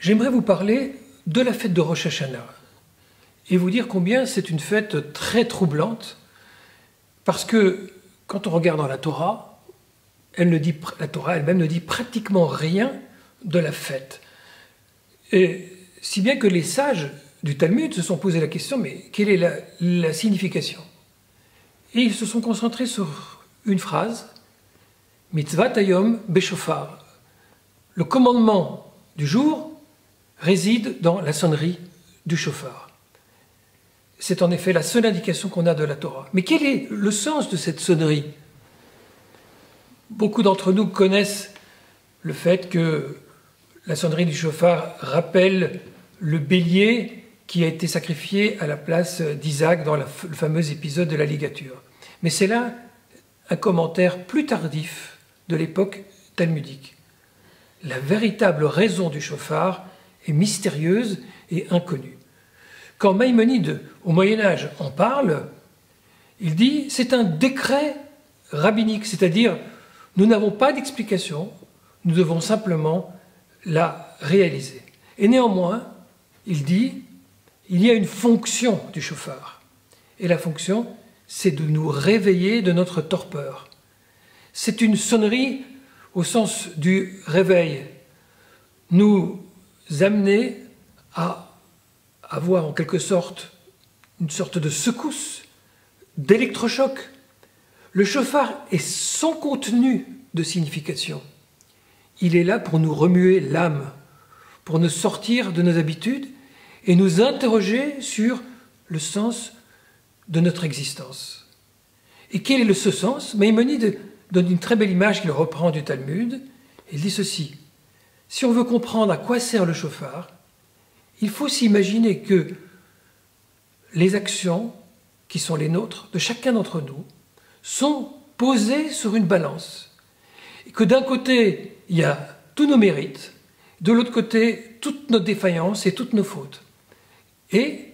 J'aimerais vous parler de la fête de Rosh Hashanah et vous dire combien c'est une fête très troublante parce que quand on regarde dans la Torah, la Torah elle-même ne dit pratiquement rien de la fête. Et si bien que les sages du Talmud se sont posé la question, mais quelle est la signification? Et ils se sont concentrés sur une phrase, Mitzvat Hayom Beshofar. Le commandement du jour réside dans la sonnerie du shofar. C'est en effet la seule indication qu'on a de la Torah. Mais quel est le sens de cette sonnerie? Beaucoup d'entre nous connaissent le fait que la sonnerie du shofar rappelle le bélier qui a été sacrifié à la place d'Isaac dans le fameux épisode de la ligature. Mais c'est là un commentaire plus tardif de l'époque talmudique. La véritable raison du shofar est mystérieuse et inconnue. Quand Maïmonide, au Moyen-Âge, en parle, il dit « c'est un décret rabbinique », c'est-à-dire nous n'avons pas d'explication, nous devons simplement la réaliser. Et néanmoins, il dit « il y a une fonction du shofar ». Et la fonction, c'est de nous réveiller de notre torpeur. C'est une sonnerie au sens du réveil, nous amener à avoir en quelque sorte une sorte de secousse, d'électrochoc. Le shofar est sans contenu de signification. Il est là pour nous remuer l'âme, pour nous sortir de nos habitudes et nous interroger sur le sens de notre existence. Et quel est ce sens? Maïmonide donne une très belle image qu'il reprend du Talmud. Il dit ceci: si on veut comprendre à quoi sert le shofar, il faut s'imaginer que les actions qui sont les nôtres, de chacun d'entre nous, sont posées sur une balance. Et que d'un côté, il y a tous nos mérites, de l'autre côté, toutes nos défaillances et toutes nos fautes. Et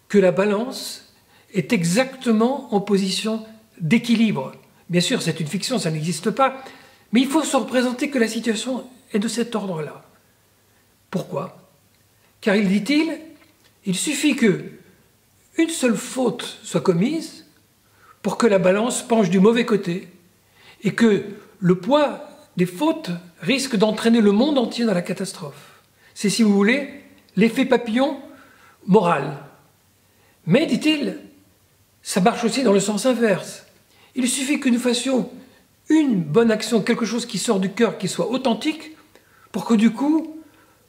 que la balance est exactement en position d'équilibre. Bien sûr, c'est une fiction, ça n'existe pas, mais il faut se représenter que la situation est de cet ordre-là. Pourquoi? Car, dit-il, il suffit que une seule faute soit commise pour que la balance penche du mauvais côté et que le poids des fautes risque d'entraîner le monde entier dans la catastrophe. C'est, si vous voulez, l'effet papillon moral. Mais, dit-il, ça marche aussi dans le sens inverse. Il suffit que nous fassions une bonne action, quelque chose qui sort du cœur, qui soit authentique, pour que du coup,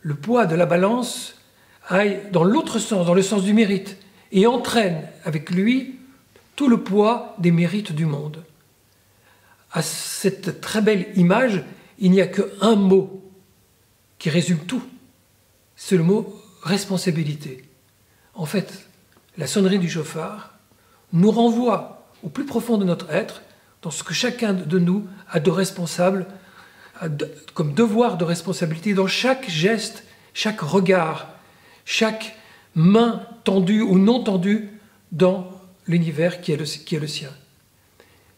le poids de la balance aille dans l'autre sens, dans le sens du mérite, et entraîne avec lui tout le poids des mérites du monde. À cette très belle image, il n'y a qu'un mot qui résume tout. C'est le mot responsabilité. En fait, la sonnerie du shofar nous renvoie au plus profond de notre être, dans ce que chacun de nous a de responsable, comme devoir de responsabilité dans chaque geste, chaque regard, chaque main tendue ou non tendue dans l'univers qui est le sien.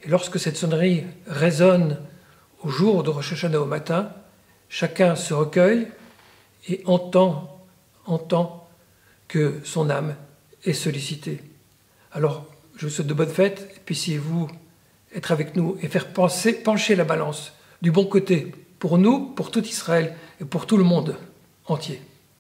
Et lorsque cette sonnerie résonne au jour de Rosh Hashanah au matin, chacun se recueille et entend que son âme est sollicitée. Alors, je vous souhaite de bonnes fêtes, et puissiez-vous être avec nous et faire pencher la balance du bon côté pour nous, pour tout Israël et pour tout le monde entier.